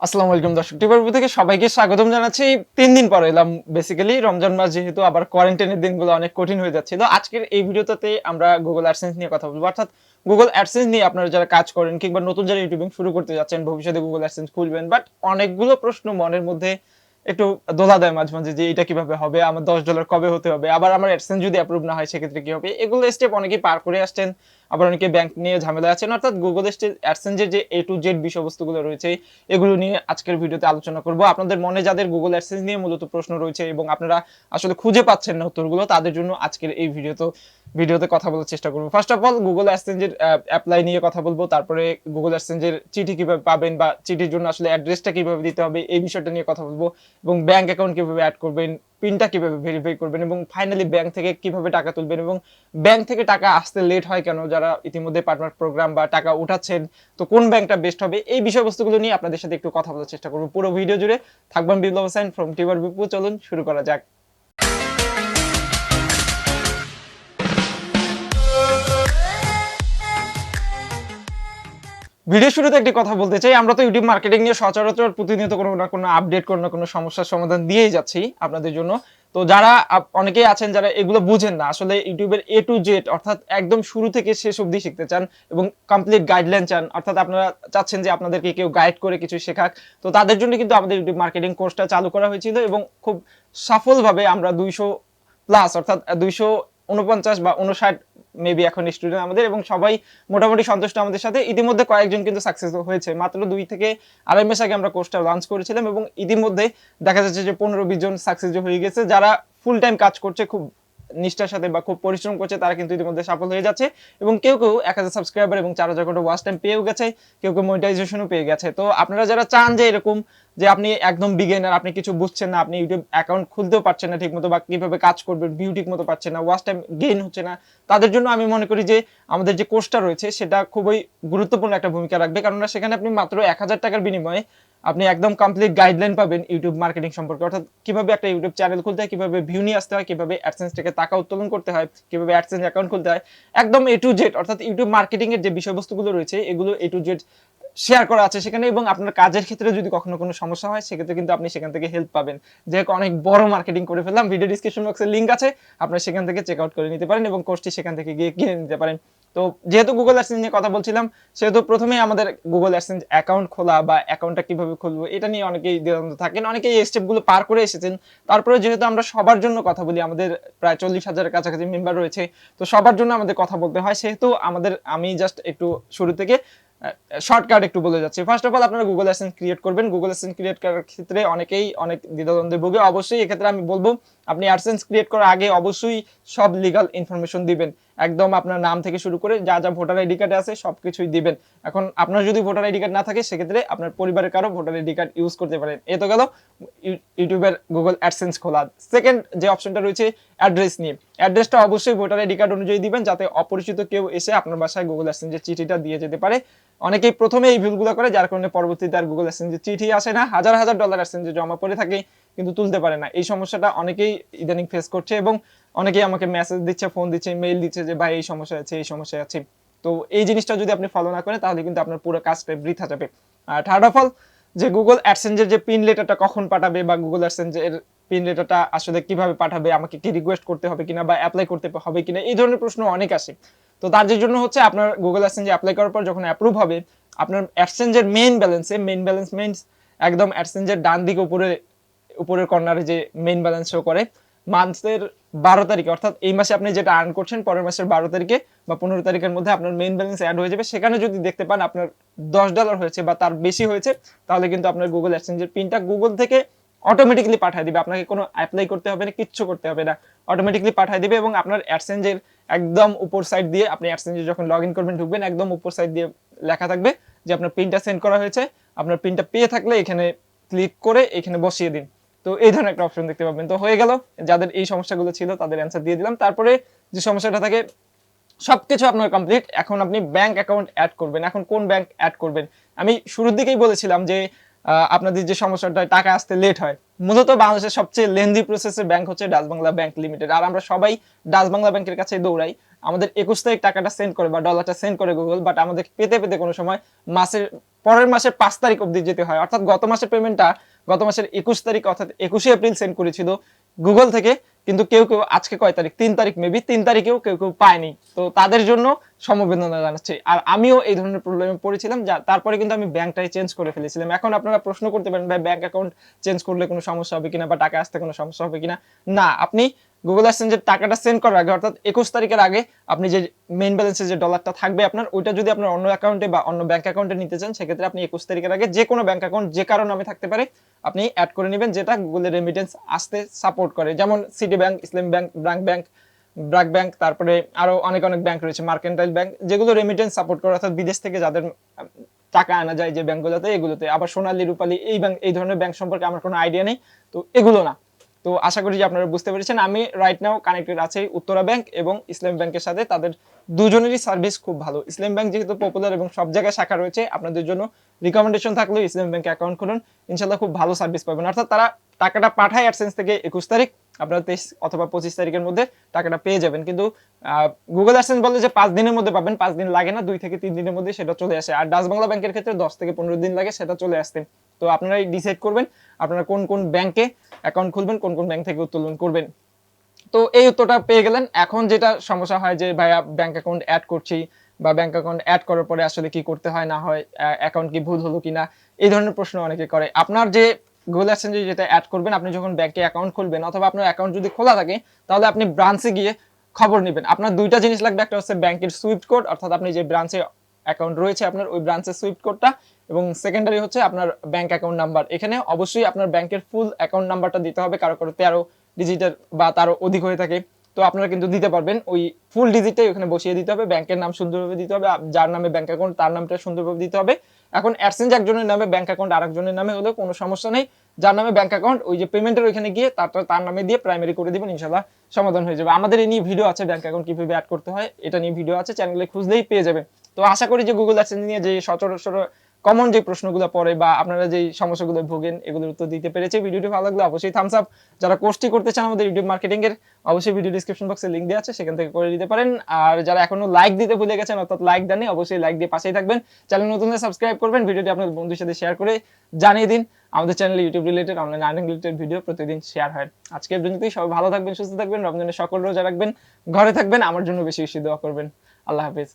আসসালামু আলাইকুম দর্শক, টিউববিপু থেকে সবাইকে স্বাগতম জানাচ্ছি। 3 দিন পর এলাম। বেসিক্যালি রমজান মাস যেহেতু, আবার কোয়ারেন্টাইনের দিনগুলো অনেক কঠিন হয়ে যাচ্ছিল। আজকের এই ভিডিওতে আমরা গুগল অ্যাডসেন্স নিয়ে কথা বলবো, অর্থাৎ গুগল অ্যাডসেন্স নিয়ে আপনারা যারা কাজ করেন কিংবা নতুন যারা ইউটিউবিং শুরু করতে যাচ্ছেন, ভবিষ্যতে গুগল অ্যাডসেন্স খুলবেন, বাট অনেকগুলো প্রশ্ন মনের মধ্যে একটু দোলা দেয় মাঝে মাঝে যে এটা কিভাবে হবে, আমার $10 কবে হতে হবে, আবার আমার অ্যাডসেন্স যদি অ্যাপ্রুভ না হয় সেক্ষেত্রে কি হবে। এগুলো স্টেপ অনেকেই পার করে আসছেন, আবার অনেকে ব্যাংক নিয়ে ঝামেলা আছেন। অর্থাৎ গুগল অ্যাডসেন্সের যে A to Z বিষয়বস্তুগুলো রয়েছে এগুলো নিয়ে আজকের ভিডিওতে আলোচনা করব। আপনাদের মনে যাদের গুগল অ্যাডসেন্স নিয়ে মূলত প্রশ্ন রয়েছে এবং আপনারা আসলে খুঁজে পাচ্ছেন না উত্তরগুলো, তাদের জন্য আজকের এই ভিডিওতে কথা বলার চেষ্টা করব। ফার্স্ট অফ অল গুগল অ্যাডসেন্সের অ্যাপ্লাই নিয়ে কথা বলবো, তারপরে গুগল অ্যাডসেন্সের চিঠি কিভাবে পাবেন বা চিঠির জন্য আসলে অ্যাড্রেসটা কিভাবে দিতে হবে এই বিষয়টা নিয়ে কথা বলবো, এবং ব্যাংক অ্যাকাউন্ট কিভাবে অ্যাড করবেন, পিনটা কিভাবে ভেরিফাই করবেন, এবং ফাইনালি ব্যাংক থেকে কিভাবে টাকা তুলবেন, এবং ব্যাংক থেকে টাকা আসতে লেট হয় কেন, যারা ইতিমধ্যে পার্টনার প্রোগ্রাম বা টাকা উঠাচ্ছেন তো কোন ব্যাংকটা বেস্ট হবে, এই বিষয়বস্তুগুলো নিয়ে আপনাদের সাথে একটু কথা বলার চেষ্টা করবো। পুরো ভিডিও জুড়ে থাকবেন বিপ্লব হোসেন ফ্রম TUBER। চলুন শুরু করা যাক। ভিডিও শুরুতে একটি কথা বলতে চাই, আমরা তো ইউটিউব মার্কেটিং নিয়ে সচরাচর প্রতিনিয়ত কোনো না কোনো আপডেট, কোনো না কোনো সমস্যার সমাধান দিয়েই যাচ্ছি আপনাদের জন্য। তো যারা অনেকেই আছেন যারা এগুলো বুঝেন না, আসলে ইউটিউবের A to Z অর্থাৎ একদম শুরু থেকে শেষ অবধি শিখতে চান এবং কমপ্লিট গাইডলাইন চান, অর্থাৎ আপনারা চাচ্ছেন যে আপনাদেরকে কেউ গাইড করে কিছু শেখাক, তো তাদের জন্য কিন্তু আমাদের ইউটিউব মার্কেটিং কোর্সটা চালু করা হয়েছিল এবং খুব সফলভাবে আমরা 200+ অর্থাৎ 249 বা 59 মেবি এখন স্টুডেন্ট আমাদের, এবং সবাই মোটামুটি সন্তুষ্ট আমাদের সাথে। ইতিমধ্যে কয়েকজন কিন্তু সাকসেস হয়েছে, মাত্র 2 থেকে আড়াই মাস আগে আমরা কোর্সটা লঞ্চ করেছিলাম এবং ইতিমধ্যে দেখা যাচ্ছে যে 15-20 জন সাকসেস হয়ে গেছে। যারা ফুল টাইম কাজ করছে খুব নিষ্ঠার সাথে বা খুব পরিশ্রম করছে, তারা কিন্তু ইতিমধ্যে সফল হয়ে যাচ্ছে, এবং কেউ কেউ 1000 সাবস্ক্রাইবার এবং 4000 ঘন্টা ওয়াচ টাইম পেয়েও গেছে, কেউ কেউ মনিটাইজেশনও পেয়ে গেছে। তো আপনারা যারা চান যে এরকম যে আপনি একদম বিগিনার, আপনি কিছু বুঝছেন না, আপনি ইউটিউব অ্যাকাউন্ট খুলতেও পারছেন না ঠিকমতো, বা কিভাবে কাজ করবেন ভিউ ঠিক মতো পাচ্ছেন না, ওয়াচ টাইম গেইন হচ্ছে না, তাদের জন্য আমি মনে করি যে আমাদের যে কোর্সটা রয়েছে সেটা খুবই গুরুত্বপূর্ণ একটা ভূমিকা রাখবে, কারণ সেখানে আপনি মাত্র 1000 টাকার বিনিময়ে আপনি একদম কমপ্লিট গাইডলাইন পাবেন ইউটিউব মার্কেটিং সম্পর্কে, অর্থাৎ কিভাবে একটা ইউটিউব চ্যানেল খুলতে হয়, কিভাবে ভিউ নিয়ে আসতে হয়, কিভাবে অ্যাডসেন্স থেকে টাকা উত্তোলন করতে হয়, কিভাবে অ্যাডসেন্স অ্যাকাউন্ট খুলতে হয়, একদম A to Z অর্থাৎ ইউটিউব মার্কেটিং এর যে বিষয়বস্তুগুলো রয়েছে এগুলো A to Z শেয়ার করা আছে সেখানে। এবং আপনার কাজের ক্ষেত্রে যদি কখনো কোনো সমস্যা হয় সেক্ষেত্রে কিন্তু আপনি সেখান থেকে হেল্প পাবেন। যে অনেক বড় মার্কেটিং করে ফেললাম, ভিডিও ডিসক্রিপশন বক্সে লিংক আছে, আপনারা সেখান থেকে চেক আউট করে নিতে পারেন এবং কোর্সটি সেখান থেকে গিয়ে কিনে নিতে পারেন। তো যেহেতু গুগল অ্যাডসেন্স নিয়ে কথা বলছিলাম, সেহেতু প্রথমেই আমাদের গুগল অ্যাডসেন্স অ্যাকাউন্ট খোলা বা অ্যাকাউন্টটা কিভাবে খুলবো এটা নিয়ে অনেকেই দ্বিধাদ্বন্দ্ব থাকেন, অনেকেই এই স্টেপগুলো পার করে এসেছেন। তারপরে যেহেতু আমরা সবার জন্য কথা বলি, আমাদের প্রায় 40,000-এর কাছাকাছি মেম্বার রয়েছে, তো সবার জন্য আমাদের কথা বলতে হয়, সেহেতু আমি জাস্ট একটু শুরু থেকে শর্টকাট একটু বলে যাচ্ছি। ফার্স্ট অফ অল আপনারা গুগল অ্যাডসেন্স ক্রিয়েট করবেন। গুগল অ্যাডসেন্স ক্রিয়েট করার ক্ষেত্রে অনেকেই অনেক দ্বিধাদ্বন্দ্বে ভোগে। অবশ্যই এক্ষেত্রে আমি বলবো আপনি অ্যাডসেন্স ক্রিয়েট করার আগে অবশ্যই সব লিগাল ইনফরমেশন দিবেন, একদম আপনার নাম থেকে শুরু করে যা যা ভোটার আইডি কার্ডে আছে সবকিছুই দিবেন। এখন আপনার যদি ভোটার আইডি কার্ড না থাকে সেক্ষেত্রে আপনার পরিবারের কারো ভোটার আইডি কার্ড ইউজ করতে পারেন। এ তো গেল ইউটিউবের গুগল অ্যাডসেন্স খোলা। সেকেন্ড যে অপশনটা রয়েছে অ্যাড্রেস নিয়ে, অ্যাড্রেসটা অবশ্যই ভোটার আইডি কার্ড অনুযায়ী দিবেন, যাতে অপরিচিত কেউ এসে আপনার বাসায় গুগল অ্যাডসেন্সের চিঠিটা দিয়ে যেতে পারে। অনেকেই প্রথমে এই ভুলগুলো করে, যার কারণে পরবর্তীতে আর গুগল অ্যাডসেন্সের চিঠি আসে না, হাজার হাজার ডলার অ্যাডসেন্সে জমা পড়ে থাকে কিন্তু তুলতে পারে না। এই সমস্যাটা অনেকেই ইদানিং ফেস করছে এবং অনেকেই আমাকে মেসেজ দিচ্ছে, ফোন দিচ্ছে, মেইল দিচ্ছে যে ভাই এই সমস্যা আছে, এই সমস্যা আছে। তো এই জিনিসটা যদি আপনি ফলো না করেন তাহলে কিন্তু আপনার পুরো কাজটা বৃথা যাবে। আর থার্ড অফ অল, যে গুগল অ্যাডসেন্সের যে পিন লেটারটা কখন পাঠাবে বা গুগল অ্যাডসেন্সের পিন লেটারটা আসলে কিভাবে পাঠাবে, আমাকে কি রিকোয়েস্ট করতে হবে কিনা বা অ্যাপ্লাই করতে হবে কিনা, এই ধরনের প্রশ্ন অনেক আসে। তো তার জন্য হচ্ছে আপনার গুগল অ্যাডসেন্সে অ্যাপ্লাই করার পর যখন অ্যাপ্রুভ হবে, আপনার অ্যাডসেন্সের মেইন ব্যালেন্স মিন্স একদম অ্যাডসেন্সের ডান দিকে উপরের কর্নারে যে মেইন ব্যালেন্স শো করে, মান্থের 12 তারিখে, অর্থাৎ এই মাসে আপনি যেটা আর্ন করছেন পরের মাসের 12 তারিখে বা 15 তারিখের মধ্যে আপনার মেইন ব্যালেন্স অ্যাড হয়ে যাবে। সেখানে যদি দেখতে পান আপনার $10 হয়েছে বা তার বেশি হয়েছে, তাহলে কিন্তু আপনার গুগল অ্যাডসেন্সের পিনটা গুগল থেকে অটোমেটিক্যালি পাঠিয়ে দিবে, আপনাকে কোনো অ্যাপ্লাই করতে হবে না, কিচ্ছু করতে হবে না, অটোমেটিক্যালি পাঠিয়ে দিবে। এবং আপনার অ্যাডসেন্সের একদম উপর সাইড দিয়ে, আপনি অ্যাডসেন্সে যখন লগ ইন করবেন ঢুকবেন, একদম উপর সাইড দিয়ে লেখা থাকবে যে আপনার পিনটা সেন্ড করা হয়েছে। আপনার পিনটা পেয়ে থাকলে এখানে ক্লিক করে এখানে বসিয়ে দিন। তো এই ধরনের একটা অপশন দেখতে পাবেন। তো হয়ে গেল, যাদের এই সমস্যাগুলো ছিল তাদের অ্যান্সার দিয়ে দিলাম। তারপরে যে সমস্যাটা থাকে, সবকিছু আপনার কমপ্লিট, এখন আপনি ব্যাংক অ্যাকাউন্ট অ্যাড করবেন। এখন কোন ব্যাংক অ্যাড করবেন, আমি শুরুর দিকেই বলেছিলাম যে আপনাদের যে সমস্যাটা টাকা আসতে লেট হয়, মূলত বাংলাদেশের সবচেয়ে লেন্দি প্রসেসের ব্যাংক হচ্ছে ডাচ বাংলা ব্যাংক লিমিটেড। আর আমরা সবাই ডাচ বাংলা ব্যাংকের কাছে দৌড়াই। আমাদের 21 তারিখ টাকাটা সেন্ড করে বা ডলারটা সেন্ড করে গুগল, বাট আমাদের পেতে পেতে কোনো সময় পরের মাসের 5 তারিখ অবধি যেতে হয়। অর্থাৎ গত মাসের পেমেন্টটা গত মাসের 21 তারিখ অর্থাৎ 21শে এপ্রিল সেন্ড করেছিল গুগল থেকে, কিন্তু কেউ কেউ আজকে কয় তারিখ, 3 তারিখ মেবি 3 তারিখেও কেউ কেউ পায়নি। তো তাদের জন্য সমবেদনা জানাচ্ছি। আর আমিও এই ধরনের প্রবলেমে পড়েছিলাম, তারপরে কিন্তু আমি ব্যাংকটাই চেঞ্জ করে ফেলেছিলাম। এখন আপনারা প্রশ্ন করতে পারেন ভাই ব্যাংক অ্যাকাউন্ট চেঞ্জ করলে কোনো সমস্যা হবে কিনা বা টাকা আসতে কোনো সমস্যা হবে কিনা। না, আপনি গুগল অ্যাডসেন্সের টাকাটা সেন্ড করার আগে অর্থাৎ 21 তারিখের আগে আপনি যে মেইন ব্যালেন্সে যে ডলারটা থাকবে আপনার, ওইটা যদি আপনার অন্য অ্যাকাউন্টে বা অন্য ব্যাংক অ্যাকাউন্টে নিতে চান, সেক্ষেত্রে আপনি 21 তারিখের আগে যে কোনো ব্যাংক অ্যাকাউন্ট যে কারো নামে থাকতে পারে আপনি অ্যাড করে নেবেন, যেটা গুগলের রেমিটেন্স আসতে সাপোর্ট করে। যেমন সিটি ব্যাংক, ইসলামী ব্যাংক, ব্র্যাক ব্যাংক, তারপরে আরো অনেক অনেক ব্যাংক রয়েছে, মার্কেন্টাইল ব্যাংক, যেগুলো রেমিটেন্স সাপোর্ট করে, অর্থাৎ বিদেশ থেকে যাদের টাকা আনা যায় যে ব্যাংকগুলোতে, এগুলোতে। আবার সোনালী, রূপালী, এই ধরনের ব্যাংক সম্পর্কে আমার কোনো আইডিয়া নেই, তো এগুলো না। তো আশা করি যে আপনারা বুঝতে পেরেছেন। আমি রাইট নাও কানেক্টেড আছে উত্তরা ব্যাংক এবং ইসলাম ব্যাংকের সাথে। তাদের দুজনেরই সার্ভিস খুব ভালো। ইসলাম ব্যাংক যেহেতু পপুলার এবং সব জায়গায় শাখা রয়েছে, আপনাদের জন্য রিকমেন্ডেশন থাকলো ইসলাম ব্যাংকে অ্যাকাউন্ট খুলুন, ইনশাল্লাহ খুব ভালো সার্ভিস পাবেন। অর্থাৎ তারা টাকাটা পাঠায় অ্যাডসেন্স থেকে 21 তারিখ, আপনারা 23 অথবা 25 তারিখের মধ্যে টাকাটা পেয়ে যাবেন। কিন্তু গুগল অ্যাডসেন্স বলে যে 5 দিনের মধ্যে পাবেন, 5 দিন লাগে না, 2 থেকে 3 দিনের মধ্যে সেটা চলে আসে। আর ডাচ বাংলা ব্যাংকের ক্ষেত্রে 10 থেকে 15 দিন লাগে সেটা চলে আসতে। তো আপনারাই ডিসাইড করবেন আপনারা কোন কোন ব্যাংকে অ্যাকাউন্ট খুলবেন, কোন কোন ব্যাংক থেকে উত্তোলন করবেন। তো এই উত্তরটা পেয়ে গেলেন। এখন যেটা সমস্যা হয় যে ভাইয়া ব্যাংক অ্যাকাউন্ট অ্যাড করছি বা ব্যাংক অ্যাকাউন্ট অ্যাড করার পরে আসলে কি করতে হয় না হয়, অ্যাকাউন্ট কি ভুল হলো কিনা, এই ধরনের প্রশ্ন অনেকে করে। আপনার যে গুগল অ্যাডসেন্সে যেটা অ্যাড করবেন, আপনি যখন ব্যাংকে অ্যাকাউন্ট খুলবেন অথবা আপনার অ্যাকাউন্ট যদি খোলা থাকে, তাহলে আপনি ব্রাঞ্চে গিয়ে খবর নেবেন। আপনার দুইটা জিনিস লাগবে, একটা হচ্ছে ব্যাংকের সুইফট কোড, অর্থাৎ আপনি যে ব্রাঞ্চে অ্যাকাউন্ট রয়েছে আপনার ওই ব্রাঞ্চের সুইফট কোডটা, এবং সেকেন্ডারি হচ্ছে আপনার ব্যাংক অ্যাকাউন্ট নাম্বার। এখানে অবশ্যই আপনার ব্যাংকের ফুল অ্যাকাউন্ট নাম্বারটা দিতে হবে, কারো 13 ডিজিটের বা তারও অধিক হয়ে থাকে। তো আপনারা কিন্তু দিতে পারবেন, ওই ফুল ডিজিটটাই ওখানে বসিয়ে দিতে হবে, ব্যাংকের নাম সুন্দরভাবে দিতে হবে, যার নামে ব্যাংক অ্যাকাউন্ট তার নামটা সুন্দরভাবে দিতে হবে। এখন অ্যাডসেন্স একজনের নামে, ব্যাংক অ্যাকাউন্ট আরেকজনের নামে হলেও কোনো সমস্যা নেই। যার নামে ব্যাংক অ্যাকাউন্ট, ওই যে পেমেন্টের ওইখানে গিয়ে তার নামে দিয়ে প্রাইমারি করে দিবেন, ইনশাআল্লাহ সমাধান হয়ে যাবে। আমাদের এই নিয়ে ভিডিও আছে, ব্যাংক অ্যাকাউন্ট কিভাবে অ্যাড করতে হয় এটা নিয়ে ভিডিও আছে, চ্যানেলে খুঁজলেই পেয়ে যাবেন। তো আশা করি যে গুগল অ্যাডসেন্স নিয়ে যে সচরাচর কমন যে প্রশ্নগুলো পড়ে বা আপনারা যেই সমস্যাগুলো ভোগেন, এগুলোর উত্তর দিতে পেরেছি। ভিডিওটি ভালো লাগলে অবশ্যই থামস আপ। যারা কোর্সটি করতে চান আমাদের ইউটিউব মার্কেটিং এর, অবশ্যই ভিডিও ডিসক্রিপশন বক্সে লিংক দেওয়া আছে, সেখান থেকে করে দিতে পারেন। আর যারা এখনো লাইক দিতে ভুলে গেছেন অর্থাৎ লাইক দেননি, অবশ্যই লাইক দিয়ে পাশেই থাকবেন। চ্যানেল নতুন হলে সাবস্ক্রাইব করবেন, ভিডিওটি আপনাদের বন্ধুদের সাথে শেয়ার করে জানিয়ে দিন। আমাদের চ্যানেলে YouTube related, online earning related video প্রতিদিন শেয়ার হয়। আজকের পর্যন্তই, সবাই ভালো থাকবেন, সুস্থ থাকবেন, রমজানের সকল রোজা রাখবেন, ঘরে থাকবেন, আমার জন্য বেশি বেশি দোয়া করবেন। আল্লাহ হাফেজ।